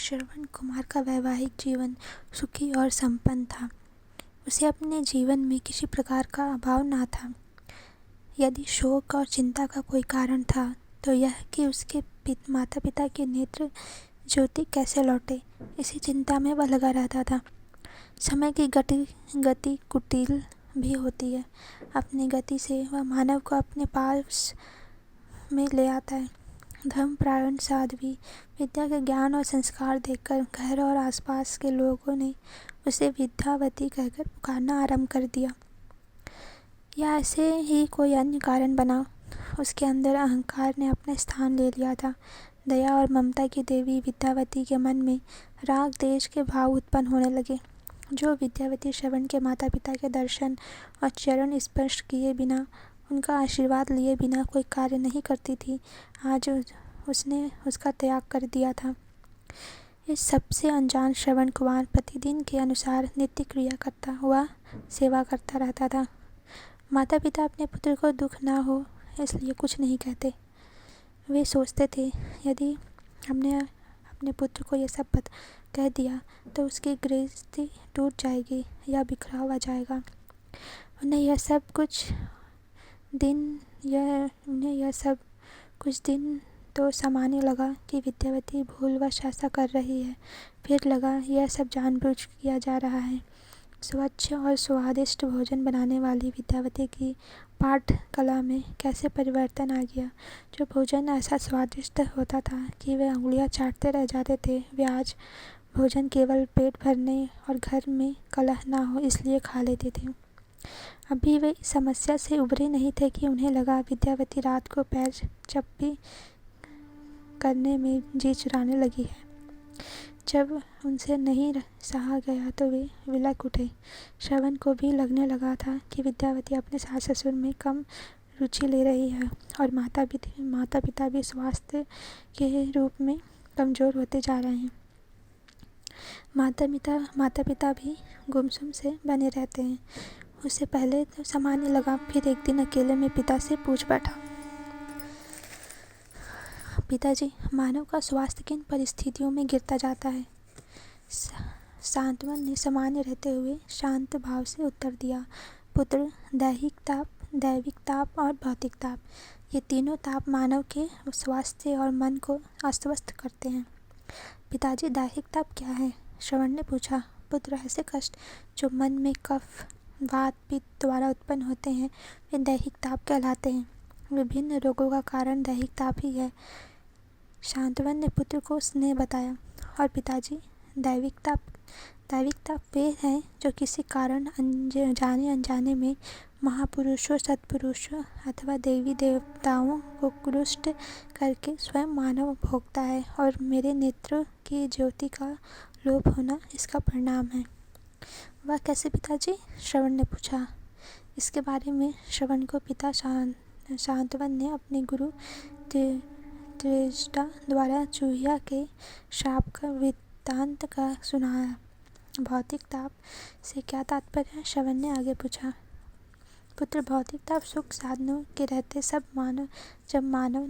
श्रवण कुमार का वैवाहिक जीवन सुखी और संपन्न था। उसे अपने जीवन में किसी प्रकार का अभाव ना था। यदि शोक और चिंता का कोई कारण था तो यह कि उसके माता पिता के नेत्र ज्योति कैसे लौटे, इसी चिंता में वह लगा रहता था। समय की गति कुटिल भी होती है। अपनी गति से वह मानव को अपने पास में ले आता है। धर्मपरायण साध्वी विद्या के ज्ञान और संस्कार देकर घर और आसपास के लोगों ने उसे विद्यावती कहकर पुकारना आरंभ कर दिया। या ऐसे ही कोई अन्य कारण बना, उसके अंदर अहंकार ने अपना स्थान ले लिया था। दया और ममता की देवी विद्यावती के मन में राग देश के भाव उत्पन्न होने लगे। जो विद्यावती श्रवण के माता पिता के दर्शन और चरण स्पर्श किए बिना, उनका आशीर्वाद लिए बिना कोई कार्य नहीं करती थी, आज उसने उसका त्याग कर दिया था। इस सबसे अनजान श्रवण कुमार प्रतिदिन के अनुसार नित्य क्रिया करता हुआ सेवा करता रहता था। माता पिता अपने पुत्र को दुख ना हो इसलिए कुछ नहीं कहते। वे सोचते थे यदि हमने अपने पुत्र को यह सब कह दिया तो उसकी गृहस्थी टूट जाएगी या बिखरा हुआ जाएगा। उन्हें यह सब कुछ दिन तो सामान्य लगा कि विद्यावती भूलवश ऐसा कर रही है। फिर लगा यह सब जानबूझ किया जा रहा है। स्वच्छ और स्वादिष्ट भोजन बनाने वाली विद्यावती की पाठ कला में कैसे परिवर्तन आ गया। जो भोजन ऐसा स्वादिष्ट होता था कि वे उंगलियां चाटते रह जाते थे, वे आज भोजन केवल पेट भरने और घर में कलह ना हो इसलिए खा लेते थे। अभी वे इस समस्या से उभरे नहीं थे कि उन्हें लगा विद्यावती रात को पैर चप्पी करने में जी चुराने लगी है। जब उनसे नहीं सहा गया तो वे विलक उठे। श्रवण को भी लगने लगा था कि विद्यावती अपने सास ससुर में कम रुचि ले रही है और माता पिता भी स्वास्थ्य के रूप में कमज़ोर होते जा रहे हैं। माता पिता भी गुमसुम से बने रहते हैं। उसे पहले तो सामान्य लगा, फिर एक दिन अकेले में पिता से पूछ बैठा, पिताजी, मानव का स्वास्थ्य किन परिस्थितियों में गिरता जाता है? सांत्वन ने सामान्य रहते हुए शांत भाव से उत्तर दिया, पुत्र, दैविक ताप और भौतिक ताप, ये तीनों ताप मानव के स्वास्थ्य और मन को अस्वस्थ करते हैं। पिताजी, दैहिक ताप क्या है? श्रवण ने पूछा, पुत्र, ऐसे कष्ट जो मन में कफ, वात, पित्त द्वारा उत्पन्न होते हैं वे दैहिक ताप कहलाते हैं। विभिन्न रोगों का कारण दैहिक ताप ही है, शांतवन ने पुत्र को स्नेह बताया। और पिताजी, दैविक ताप वे हैं जो किसी कारण जाने अनजाने में महापुरुषों, सत्पुरुषों अथवा देवी देवताओं को रुष्ट करके स्वयं मानव भोगता है, और मेरे नेत्रों की ज्योति का लोप होना इसका परिणाम है। वह कैसे पिताजी? श्रवण ने पूछा। इसके बारे में श्रवण को पिता शांतवन ने अपने गुरु त्रिजटा द्वारा चूहिया के श्राप का वृत्तांत का सुनाया। भौतिक ताप से क्या तात्पर्य है? श्रवण ने आगे पूछा। पुत्र, भौतिक ताप सुख साधनों के रहते जब मानव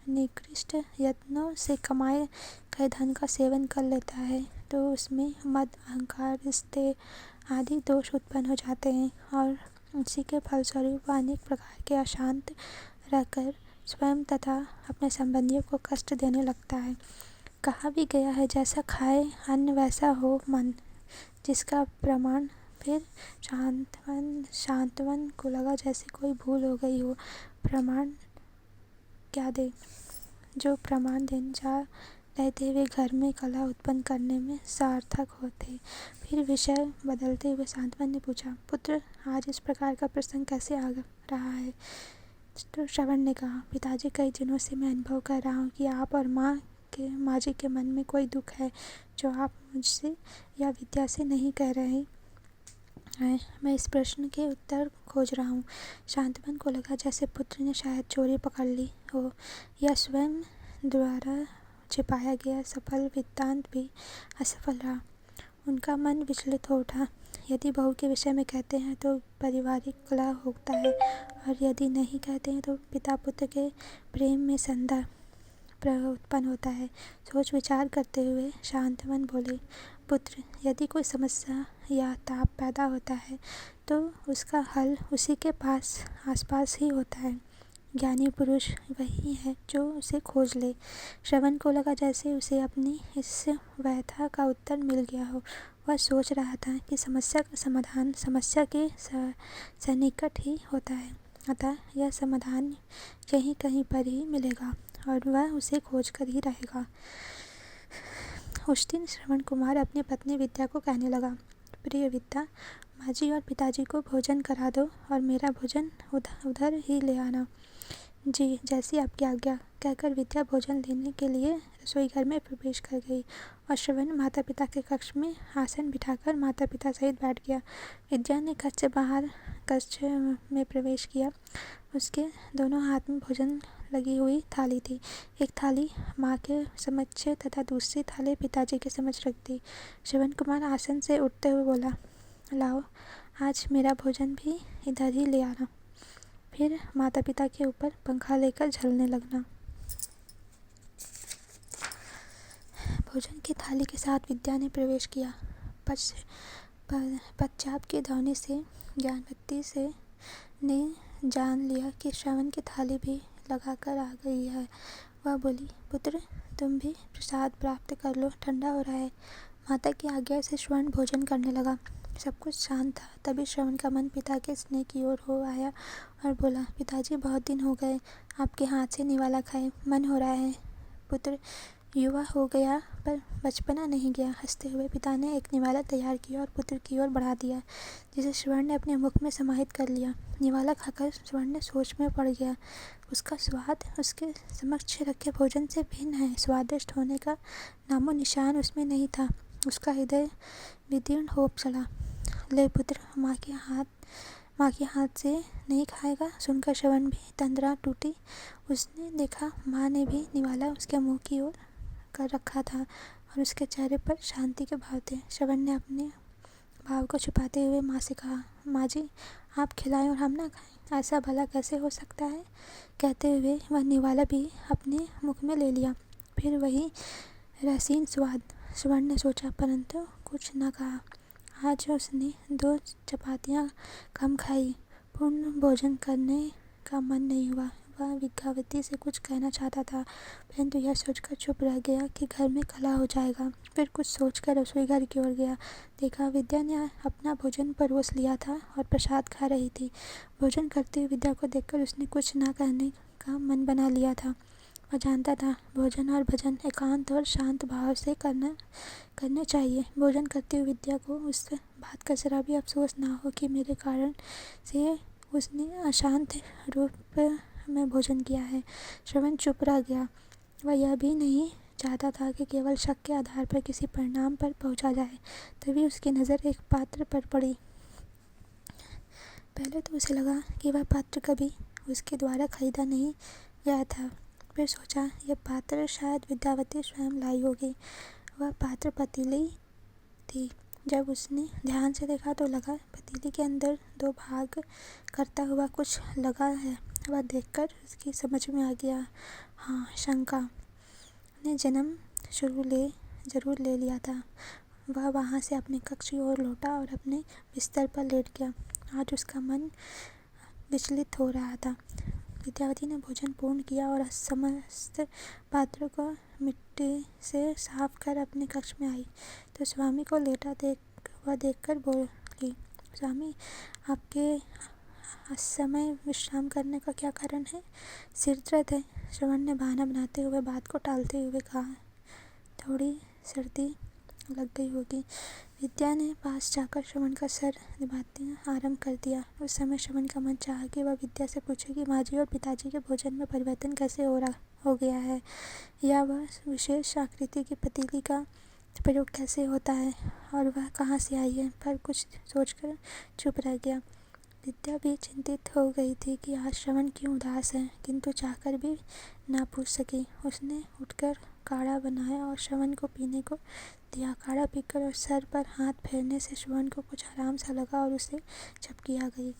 निकृष्ट यत्नों से कमाए गए धन का सेवन कर लेता है तो उसमें मद, अहंकार, रिश्ते आदि दोष उत्पन्न हो जाते हैं और उसी के फलस्वरूप वह अनेक प्रकार के अशांत रहकर स्वयं तथा अपने संबंधियों को कष्ट देने लगता है। कहा भी गया है, जैसा खाए अन्न वैसा हो मन, जिसका प्रमाण फिर शांतवन को लगा जैसे कोई भूल हो गई हो। प्रमाण क्या दे? जो प्रमाण देने जा रहे थे वे घर में कलह उत्पन्न करने में सार्थक होते। फिर विषय बदलते हुए शांतवन ने पूछा, पुत्र, आज इस प्रकार का प्रसंग कैसे आ रहा है? तो श्रवण ने कहा, पिताजी, कई दिनों से मैं अनुभव कर रहा हूँ कि आप और माँ जी के मन में कोई दुख है जो आप मुझसे या विद्या से नहीं कह रहे हैं। मैं इस प्रश्न के उत्तर खोज रहा हूँ। शांतवन को लगा जैसे पुत्र ने शायद चोरी पकड़ ली हो या स्वयं द्वारा छिपाया गया सफल वृत्तांत भी असफल रहा। उनका मन विचलित हो उठा। यदि बहू के विषय में कहते हैं तो पारिवारिक कलह होता है और यदि नहीं कहते हैं तो पिता पुत्र के प्रेम में संदेह। उत्पन्न होता है। सोच विचार करते हुए शांत मन बोले, पुत्र, यदि कोई समस्या या ताप पैदा होता है तो उसका हल उसी के आसपास ही होता है। ज्ञानी पुरुष वही है जो उसे खोज ले। श्रवण को लगा जैसे उसे अपनी इस व्यथा का उत्तर मिल गया हो। वह सोच रहा था कि समस्या का समाधान समस्या के सन्निकट ही होता है, अतः यह समाधान यहीं कहीं पर ही मिलेगा और वह उसे खोज कर ही रहेगा। उस दिन श्रवण कुमार अपनी पत्नी विद्या को कहने लगा, प्रिय विद्या, माँ और पिताजी को भोजन करा दो और मेरा भोजन उधर ही ले आना। जी, जैसी आपकी आज्ञा, कहकर विद्या भोजन लेने के लिए रसोई घर में प्रवेश कर गई और श्रवण माता पिता के कक्ष में आसन बिठाकर माता पिता सहित बैठ गया। विद्या ने कक्ष में प्रवेश किया। उसके दोनों हाथ में भोजन लगी हुई थाली थी। एक थाली माँ के समक्ष तथा दूसरी थाली पिताजी के समक्ष रख दी। श्रवण कुमार आसन से उठते हुए बोला, लाओ, आज मेरा भोजन भी इधर ही ले आना, फिर माता पिता के ऊपर पंखा लेकर झलने लगना। भोजन की थाली के साथ विद्या ने प्रवेश किया। पश्चात की ध्वनि से ज्ञानवती से ने जान लिया कि श्रवण की थाली भी लगाकर आ गई है। वह बोली, पुत्र, तुम भी प्रसाद प्राप्त कर लो, ठंडा हो रहा है। माता की आज्ञा से श्रवण भोजन करने लगा। सब कुछ शांत था। तभी श्रवण का मन पिता के स्नेह की ओर हो आया और बोला, पिताजी, बहुत दिन हो गए आपके हाथ से निवाला खाए, मन हो रहा है। पुत्र युवा हो गया पर बचपना नहीं गया। हंसते हुए पिता ने एक निवाला तैयार किया और पुत्र की ओर बढ़ा दिया, जिसे श्रवण ने अपने मुख में समाहित कर लिया। निवाला खाकर श्रवण ने सोच में पड़ गया। उसका स्वाद उसके समक्ष रखे भोजन से भिन्न है। स्वादिष्ट होने का नामो निशान उसमें नहीं था। उसका हृदय विदीर्ण हो चला। ले पुत्र, माँ के हाथ से नहीं खाएगा। सुनकर श्रवण भी तंद्रा टूटी। उसने देखा माँ ने भी निवाला उसके मुंह की ओर कर रखा था और उसके चेहरे पर शांति के भाव थे। श्रवण ने अपने भाव को छुपाते हुए माँ से कहा, माँ जी, आप खिलाएं और हम ना खाएं, ऐसा भला कैसे हो सकता है। कहते हुए वह निवाला भी अपने मुख में ले लिया। फिर वही रसीन स्वाद। श्रवण ने सोचा परंतु कुछ न कहा। आज उसने 2 चपातियाँ कम खाई। पूर्ण भोजन करने का मन नहीं हुआ। वह विद्यावती से कुछ कहना चाहता था, परंतु यह सोचकर चुप रह गया कि घर में कलह हो जाएगा। फिर कुछ सोचकर रसोई घर की ओर गया। देखा विद्या ने अपना भोजन परोस लिया था और प्रसाद खा रही थी। भोजन करते हुए विद्या को देखकर उसने कुछ न कहने का मन बना लिया था। वह जानता था भोजन और भजन एकांत और शांत भाव से करने चाहिए। भोजन करते हुए विद्या को उस बात का जरा भी अफसोस ना हो कि मेरे कारण से उसने अशांत रूप में भोजन किया है। श्रवण चुप रह गया। वह यह भी नहीं चाहता था कि केवल शक के आधार पर किसी परिणाम पर पहुंचा जाए। तभी उसकी नज़र एक पात्र पर पड़ी। पहले तो उसे लगा कि वह पात्र कभी उसके द्वारा खरीदा नहीं गया था। फिर सोचा यह पात्र शायद विद्यावती स्वयं लाई होगी। वह पात्र पतीली थी। जब उसने ध्यान से देखा तो लगा पतीली के अंदर 2 भाग करता हुआ कुछ लगा है। वह देखकर उसकी समझ में आ गया। हाँ, शंका ने जन्म जरूर ले लिया था। वह वहाँ से अपने कक्ष की ओर लौटा और अपने बिस्तर पर लेट गया। आज उसका मन विचलित हो रहा था। विद्यावती ने भोजन पूर्ण किया और समस्त पात्रों को मिट्टी से साफ कर अपने कक्ष में आई तो स्वामी को लेटा देखकर बोली, स्वामी, आपके समय विश्राम करने का क्या कारण है? सिर दर्द है। श्रवण ने बहाना बनाते हुए बात को टालते हुए कहा, थोड़ी सर्दी लग गई होगी। विद्या ने पास जाकर श्रवण का सर दबाते आरंभ कर दिया। उस समय श्रवण का मन चाहा कि वह विद्या से पूछे कि माँ जी और पिताजी के भोजन में परिवर्तन कैसे हो गया है, या वह विशेष आकृति की पतीली का प्रयोग कैसे होता है और वह कहाँ से आई है, पर कुछ सोचकर चुप रह गया। विद्या भी चिंतित हो गई थी कि आज श्रवण क्यों उदास है, किंतु चाहकर भी ना पूछ सकी। उसने उठकर काढ़ा बनाया और श्रवण को पीने को दिया। काढ़ा पीकर और सर पर हाथ फेरने से श्रवण को कुछ आराम सा लगा और उसे झपकी आ गई।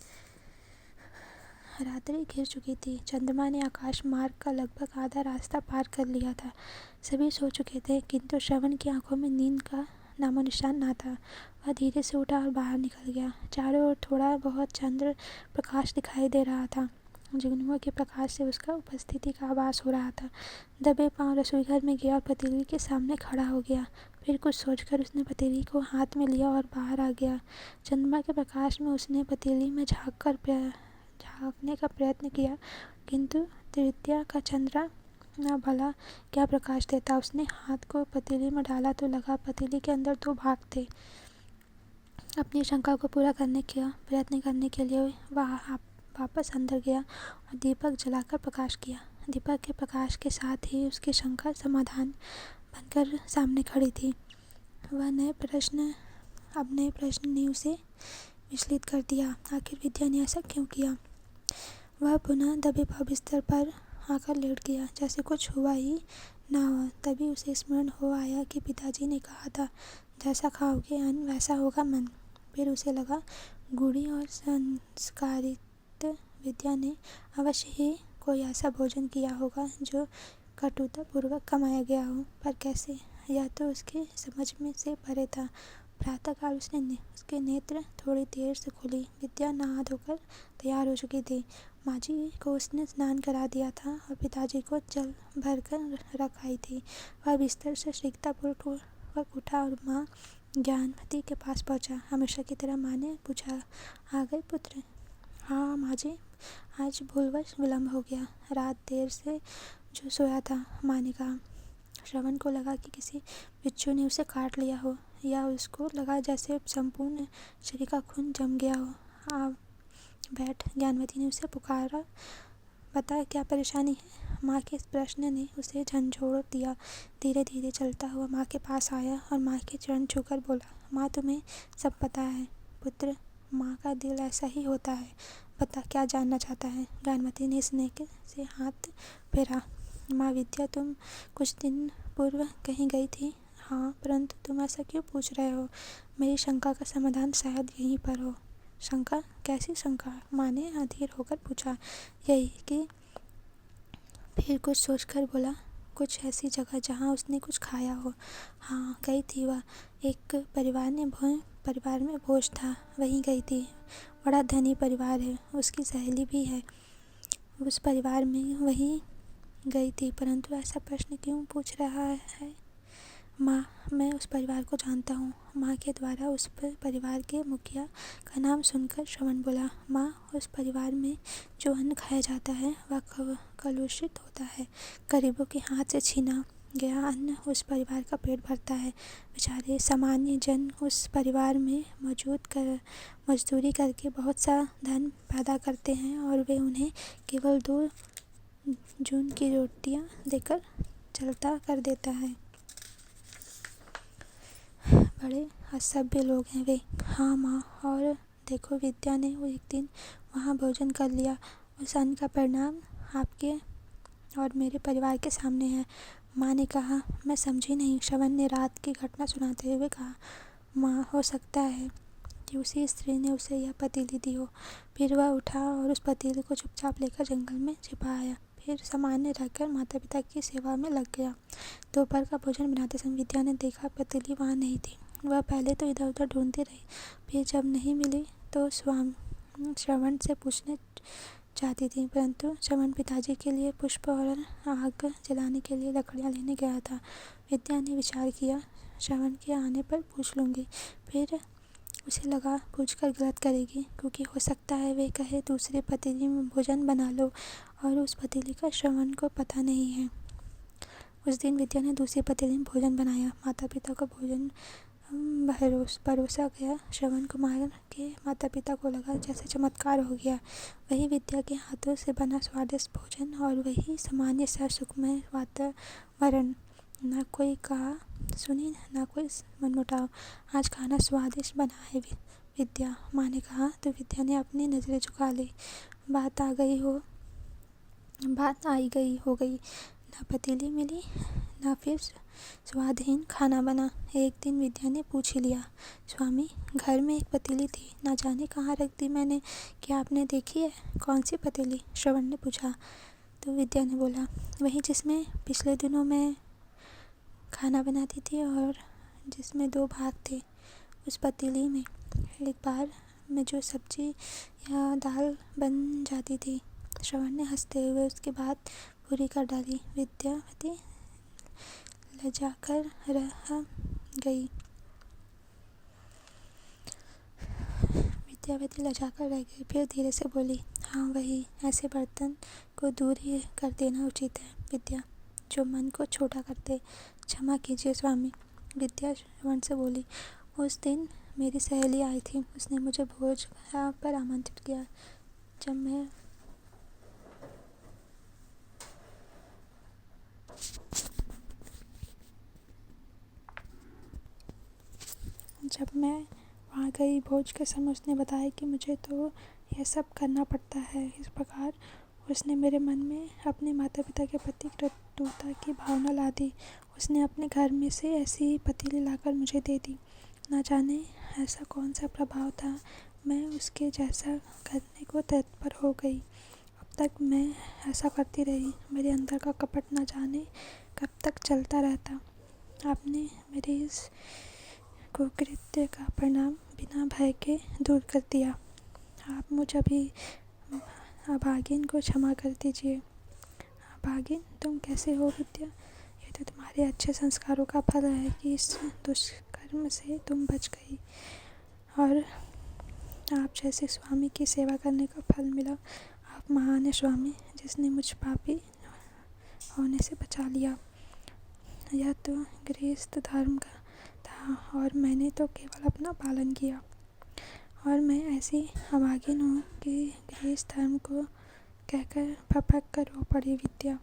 रात्रि घिर चुकी थी। चंद्रमा ने आकाश मार्ग का लगभग आधा रास्ता पार कर लिया था। सभी सो चुके थे, किंतु श्रवण की आंखों में नींद का नामोनिशान ना था। वह धीरे से उठा और बाहर निकल गया। चारों ओर थोड़ा बहुत चंद्र प्रकाश दिखाई दे रहा था। जुगनुओं के प्रकाश से उसका उपस्थिति का आभास हो रहा था। दबे पांव रसोई घर में गया और पतीली के सामने खड़ा हो गया। फिर कुछ सोचकर उसने पतीली को हाथ में लिया और बाहर आ गया। चंद्रमा के प्रकाश में उसने पतीली में झाँकने का प्रयत्न किया, किंतु तृतीया का चंद्रा न भला क्या प्रकाश देता। उसने हाथ को पतीली में डाला तो लगा पतीली के अंदर 2 भाग थे। अपनी शंका को पूरा करने का प्रयत्न करने के लिए वह वापस अंदर गया और दीपक जलाकर प्रकाश किया। दीपक के प्रकाश के साथ ही उसकी शंका समाधान बनकर सामने खड़ी थी। अब नए प्रश्न ने उसे विचलित कर दिया। आखिर विद्या ने ऐसा क्यों किया? वह पुनः दबे पांव बिस्तर पर आकर लेट गया, जैसे कुछ हुआ ही ना हो। तभी उसे स्मरण हो आया कि पिताजी ने कहा था, जैसा खाओगे अन्न वैसा होगा मन। फिर उसे लगा गूढ़ी और संस्कारित विद्या ने अवश्य ही कोई ऐसा भोजन किया होगा जो कटुतापूर्वक कमाया गया हो, पर कैसे, यह तो उसके समझ में से परे था। प्रातःकाल उसके नेत्र थोड़ी देर से खुली। विद्या नहा धोकर तैयार हो चुकी थी। माँ जी को उसने स्नान करा दिया था और पिताजी को जल भरकर रख आई थी। वह बिस्तर से शीघ्रतापूर्वक उठा और माँ ज्ञानवती के पास पहुँचा। हमेशा की तरह माँ ने पूछा, आ गए पुत्र? हाँ माँ जी, आज भूलवश विलम्ब हो गया। रात देर से जो सोया था, माँ ने कहा। श्रवण को लगा कि किसी बिच्छू ने उसे काट लिया हो, या उसको लगा जैसे संपूर्ण शरीर का खून जम गया हो। आप बैठ, ज्ञानवती ने उसे पुकारा। बता क्या परेशानी है? माँ के इस प्रश्न ने उसे झंझोड़ दिया। धीरे धीरे चलता हुआ माँ के पास आया और माँ के चरण छूकर बोला, माँ तुम्हें सब पता है। पुत्र, माँ का दिल ऐसा ही होता है। बता क्या जानना चाहता है? ज्ञानवती ने स्नेह से हाथ फेरा। माँ विद्या, तुम कुछ दिन पूर्व कहीं गई थी? हाँ, परंतु तुम ऐसा क्यों पूछ रहे हो? मेरी शंका का समाधान शायद यहीं पर हो। शंका? कैसी शंका? माँ ने अधीर होकर पूछा। यही कि फिर कुछ सोचकर बोला, कुछ ऐसी जगह जहाँ उसने कुछ खाया हो। हाँ, गई थी वह। एक परिवार में भोज था, वहीं गई थी। बड़ा धनी परिवार है, उसकी सहेली भी है। उस परिवार में वहीं गई थी, परंतु ऐसा प्रश्न क्यों पूछ रहा है? माँ, मैं उस परिवार को जानता हूँ। माँ के द्वारा उस परिवार के मुखिया का नाम सुनकर श्रवण बोला। माँ, उस परिवार में जो अन्न खाया जाता है वह कलुषित होता है। गरीबों के हाथ से छीना गया अन्न उस परिवार का पेट भरता है। बेचारे सामान्य जन उस परिवार में मजदूरी करके बहुत सा धन पैदा करते हैं और वे उन्हें केवल 2 जून की रोटियां देकर चलता कर देता है। बड़े असभ्य लोग हैं वे। हाँ माँ, और देखो विद्या ने वो एक दिन वहाँ भोजन कर लिया। उस अन्न का परिणाम आपके और मेरे परिवार के सामने है। माँ ने कहा। मैं समझी नहीं। श्रवण ने रात की घटना सुनाते हुए कहा। माँ, हो सकता है कि उसी स्त्री ने उसे यह पतीली दी हो। फिर वह उठा और उस पतीली को चुपचाप लेकर जंगल में छिपा आया। फिर सामान्य रहकर माता पिता की सेवा में लग गया। दोपहर का भोजन बनाते समय विद्या ने देखा पतीली वहाँ नहीं थी। वह पहले तो इधर उधर ढूंढती रही, फिर जब नहीं मिली तो श्रवण से पूछने चाहती थी, परंतु श्रवण पिताजी के लिए पुष्प और आग जलाने के लिए लकड़ियाँ लेने गया था। विद्या ने विचार किया, श्रवण के आने पर पूछ लूँगी। फिर उसे लगा पूछकर गलत करेगी, क्योंकि हो सकता है वे कहे दूसरे पतीली में भोजन बना लो, और उस पतीली का श्रवण को पता नहीं है। उस दिन विद्या ने दूसरी पतीली में भोजन बनाया। माता पिता को भोजन परोसा गया। श्रवण कुमार के माता पिता को लगा जैसे चमत्कार हो गया। वही विद्या के हाथों से बना स्वादिष्ट भोजन और वही सामान्य सा सुखमय वातावरण। न कोई कहा सुनी, न कोई मनमुटाव। आज खाना स्वादिष्ट बना है विद्या, माँ ने कहा तो विद्या ने अपनी नज़रें झुका ली। बात आई गई हो गई। न पतीली मिली, न फिर स्वादहीन खाना बना। एक दिन विद्या ने पूछ ही लिया, स्वामी, घर में एक पतीली थी, ना जाने कहाँ रख दी मैंने, क्या आपने देखी है? कौन सी पतीली? श्रवण ने पूछा। तो विद्या ने बोला, वही जिसमें पिछले दिनों मैं खाना बनाती थी और जिसमें 2 भाग थे। उस पतीली में एक बार में जो सब्जी या दाल बन जाती थी। श्रवण ने हंसते हुए उसकी बात पूरी कर डाली। विद्यावती लजाकर रह गई। फिर धीरे से बोली, हाँ वही, ऐसे बर्तन को दूर ही कर देना उचित है विद्या, जो मन को छोटा करते। क्षमा कीजिए स्वामी। विद्या श्रवण से बोली, उस दिन मेरी सहेली आई थी, उसने मुझे भोज पर आमंत्रित किया। जब मैं वहाँ गई, भोज के समय उसने बताया कि मुझे तो यह सब करना पड़ता है। इस प्रकार उसने मेरे मन में अपने माता पिता के प्रति कृतज्ञता की भावना ला दी। उसने अपने घर में से ऐसी पतीली लाकर मुझे दे दी। न जाने ऐसा कौन सा प्रभाव था, मैं उसके जैसा करने को तत्पर हो गई। अब तक मैं ऐसा करती रही। मेरे अंदर का कपट न जाने कब तक चलता रहता। आपने मेरे इस कुकृत्य का परिणाम बिना भय के दूर कर दिया। आप मुझ अभागिन को क्षमा कर दीजिए। अभागिन? तुम कैसे हो विद्या? ये तो तुम्हारे अच्छे संस्कारों का फल है कि इस दुष्कर्म से तुम बच गई और आप जैसे स्वामी की सेवा करने का फल मिला। आप महान है स्वामी, जिसने मुझ पापी होने से बचा लिया। यह तो गृहस्थ धर्म का था और मैंने तो केवल अपना पालन किया, और मैं ऐसी अभागिन हूँ कि गृहस्थ धर्म को कहकर फपक कर रो पड़ी विद्या।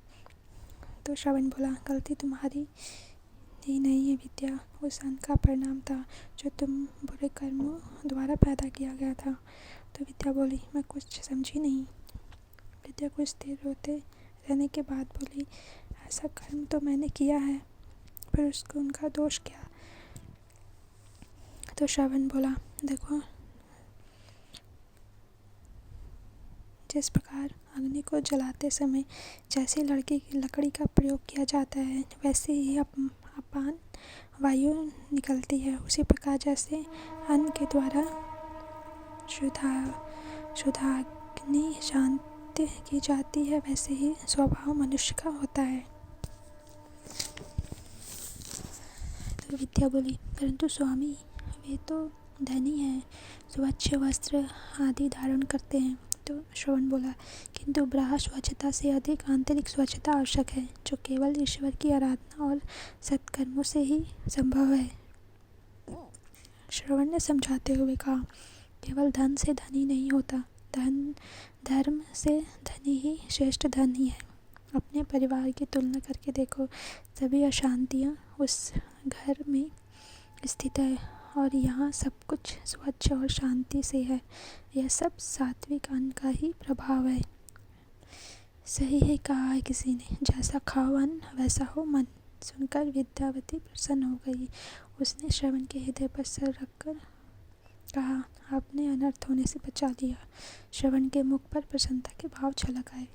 तो श्रवण बोला, गलती तुम्हारी ही नहीं है विद्या, उस अन्न का परिणाम था जो तुम बुरे कर्मों द्वारा पैदा किया गया था। तो विद्या बोली, मैं कुछ समझी नहीं। विद्या कुछ देर रोते रहने के बाद बोली, ऐसा कर्म तो मैंने किया है, पर उसको उनका दोष क्या? तो श्रवण बोला, देखो, जिस प्रकार अग्नि को जलाते समय जैसे लकड़ी का प्रयोग किया जाता है, वैसे ही अपान वायु निकलती है। उसी प्रकार जैसे अन्न के द्वारा शुद्धाग्नि शांत की जाती है, वैसे ही स्वभाव मनुष्य का होता है। तो विद्या बोली, परंतु स्वामी, वे तो धनी हैं, स्वच्छ वस्त्र आदि धारण करते हैं। तो श्रवण बोला, किंतु बाह्य स्वच्छता से अधिक आंतरिक स्वच्छता आवश्यक है, जो केवल ईश्वर की आराधना और सत्कर्मों से ही संभव है। श्रवण ने समझाते हुए कहा, केवल धन से धनी नहीं होता, धर्म से धनी ही श्रेष्ठ धन ही है। अपने परिवार की तुलना करके देखो, सभी अशांतियाँ उस घर में स्थित है और यहाँ सब कुछ स्वच्छ और शांति से है। यह सब सात्विक अन्न का ही प्रभाव है। सही ही कहा है किसी ने, जैसा खाओ अन्न वैसा हो मन। सुनकर विद्यावती प्रसन्न हो गई। उसने श्रवण के हृदय पर सर रखकर कहा, आपने अनर्थ होने से बचा लिया। श्रवण के मुख पर प्रसन्नता के भाव छलक आए।